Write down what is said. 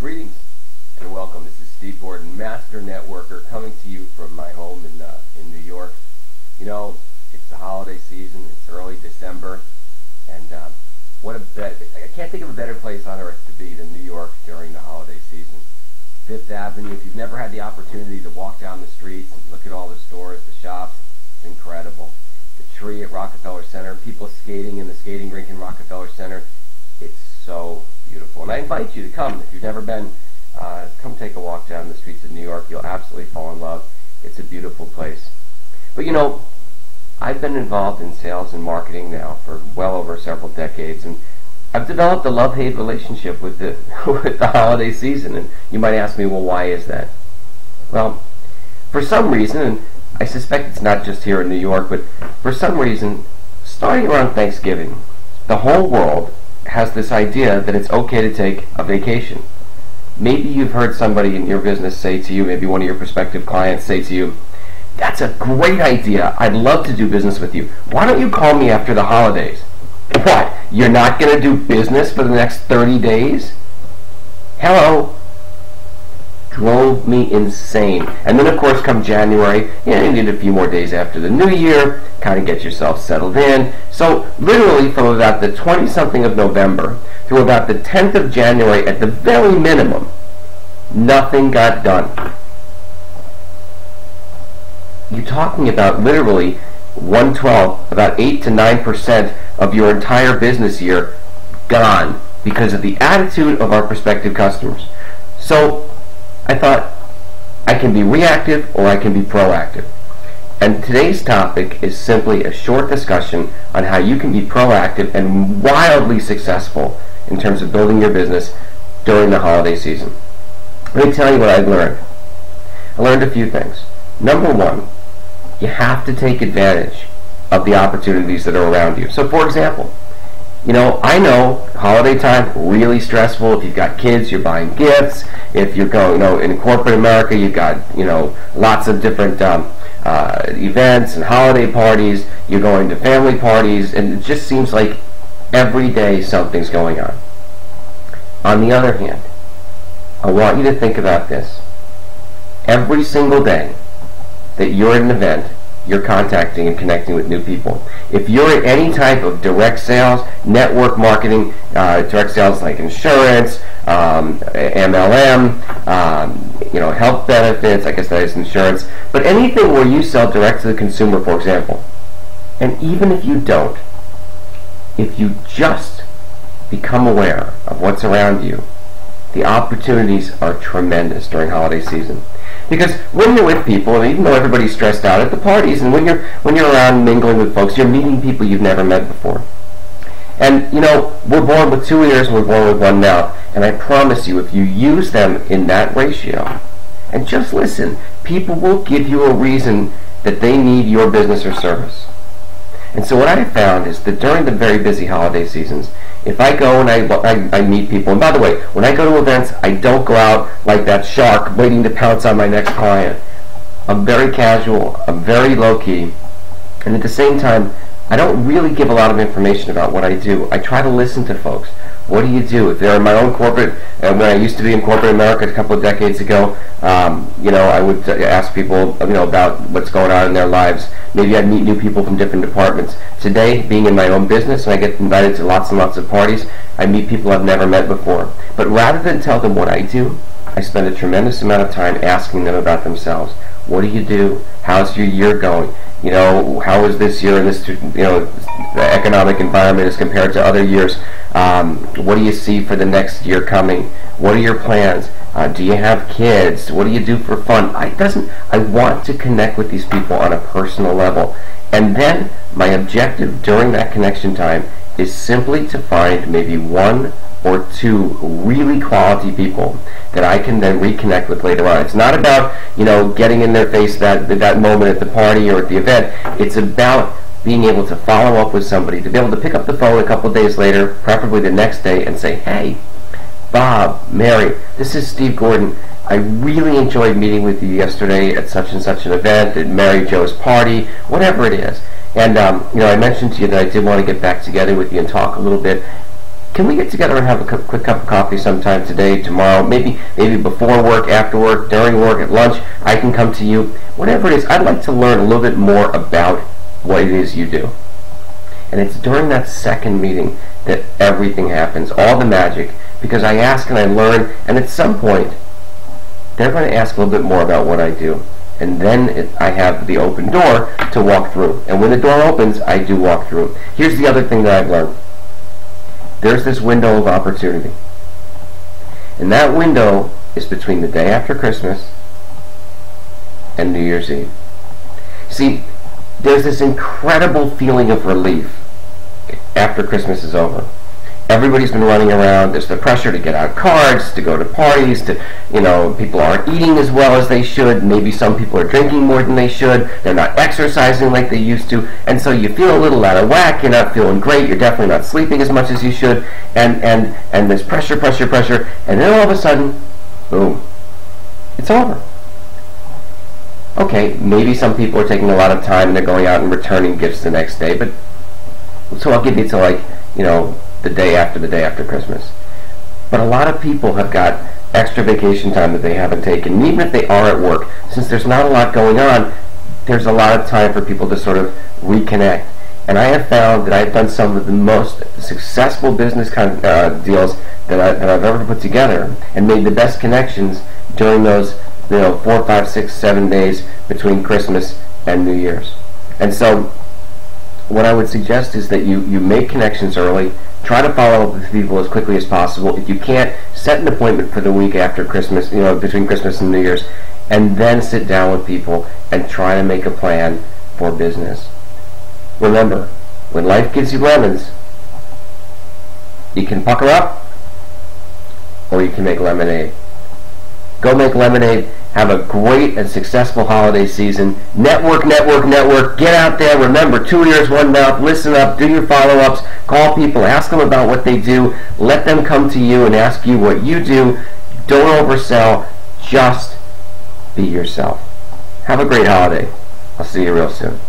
Greetings and welcome. This is Steve Gordon, Master Networker, coming to you from my home in New York. You know, it's the holiday season. It's early December, and I can't think of a better place on earth to be than New York during the holiday season. Fifth Avenue. If you've never had the opportunity to walk down the streets and look at all the stores, the shops, it's incredible. The tree at Rockefeller Center, people skating in the skating rink in Rockefeller Center. It's so beautiful. And I invite you to come. If you've never been, come take a walk down the streets of New York. You'll absolutely fall in love. It's a beautiful place. But you know, I've been involved in sales and marketing now for well over several decades, and I've developed a love-hate relationship with the with the holiday season. And you might ask me, well, why is that? Well, for some reason, and I suspect it's not just here in New York, but for some reason, starting around Thanksgiving, the whole world has this idea that it's okay to take a vacation. Maybe you've heard somebody in your business say to you, maybe one of your prospective clients say to you, "That's a great idea. I'd love to do business with you. Why don't you call me after the holidays?" What? You're not going to do business for the next 30 days? Hello? Drove me insane. And then of course come January, you need a few more days after the new year, kind of get yourself settled in. So literally from about the 20-something of November through about the 10th of January at the very minimum, nothing got done. You're talking about literally 1/12, about 8 to 9% of your entire business year gone because of the attitude of our prospective customers. So I thought, I can be reactive or I can be proactive. And today's topic is simply a short discussion on how you can be proactive and wildly successful in terms of building your business during the holiday season. Let me tell you what I've learned. I learned a few things. Number one, you have to take advantage of the opportunities that are around you. So for example, you know, I know holiday time, really stressful. If you've got kids, you're buying gifts. If you're going, in corporate America, you've got, lots of different events and holiday parties. You're going to family parties, and it just seems like every day something's going on. On the other hand, I want you to think about this. Every single day that you're at an event, you're contacting and connecting with new people. If you're in any type of direct sales, network marketing, direct sales like insurance, MLM, health benefits, I guess that is insurance, but anything where you sell direct to the consumer, for example. And even if you don't, if you just become aware of what's around you, the opportunities are tremendous during holiday season. Because when you're with people, and even though everybody's stressed out at the parties, and when you're around mingling with folks, you're meeting people you've never met before. And we're born with 2 ears and we're born with 1 mouth. And I promise you, if you use them in that ratio, and just listen, people will give you a reason that they need your business or service. And so what I have found is that during the very busy holiday seasons, if I go and I meet people, and by the way, when I go to events, I don't go out like that shark waiting to pounce on my next client. I'm very casual, I'm very low-key, and at the same time, I don't really give a lot of information about what I do. I try to listen to folks. What do you do? If they're in my own corporate, when I used to be in corporate America a couple of decades ago, I would ask people, about what's going on in their lives. Maybe I'd meet new people from different departments. Today, being in my own business, and I get invited to lots and lots of parties, I meet people I've never met before. But rather than tell them what I do, I spend a tremendous amount of time asking them about themselves. What do you do? How's your year going? How is this year in this, the economic environment as compared to other years? What do you see for the next year coming? What are your plans? Do you have kids? What do you do for fun? I want to connect with these people on a personal level. And then my objective during that connection time is simply to find maybe 1 or 2 really quality people that I can then reconnect with later on. It's not about, getting in their face that moment at the party or at the event. It's about being able to follow up with somebody, to be able to pick up the phone a couple of days later, preferably the next day, and say, "Hey, Bob, Mary, this is Steve Gordon. I really enjoyed meeting with you yesterday at such and such an event, at Mary Jo's party," whatever it is. And, I mentioned to you that I did want to get back together with you and talk a little bit. Can we get together and have a quick cup of coffee sometime today, tomorrow, maybe before work, after work, during work, at lunch? I can come to you. Whatever it is, I'd like to learn a little bit more about what it is you do. And it's during that second meeting that everything happens, all the magic, because I ask and I learn, and at some point, they're going to ask a little bit more about what I do. And then I have the open door to walk through. And when the door opens, I do walk through. Here's the other thing that I've learned. There's this window of opportunity. And that window is between the day after Christmas and New Year's Eve. See, there's this incredible feeling of relief after Christmas is over. Everybody's been running around. There's the pressure to get out cards, to go to parties, people aren't eating as well as they should. Maybe some people are drinking more than they should. They're not exercising like they used to. And so you feel a little out of whack. You're not feeling great. You're definitely not sleeping as much as you should. And there's pressure. And then all of a sudden, boom, it's over. Okay, maybe some people are taking a lot of time and they're going out and returning gifts the next day. But so I'll give you to the day after Christmas. But a lot of people have got extra vacation time that they haven't taken. And even if they are at work, since there's not a lot going on, there's a lot of time for people to sort of reconnect. And I have found that I've done some of the most successful business deals that I've ever put together, and made the best connections during those 4, 5, 6, 7 days between Christmas and New Year's. And so what I would suggest is that you make connections early. Try to follow up with people as quickly as possible. If you can't, set an appointment for the week after Christmas, between Christmas and New Year's, and then sit down with people and try to make a plan for business. Remember, when life gives you lemons, you can pucker up or you can make lemonade. Go make lemonade. Have a great and successful holiday season. Network. Get out there. Remember, 2 ears, 1 mouth. Listen up. Do your follow-ups. Call people. Ask them about what they do. Let them come to you and ask you what you do. Don't oversell. Just be yourself. Have a great holiday. I'll see you real soon.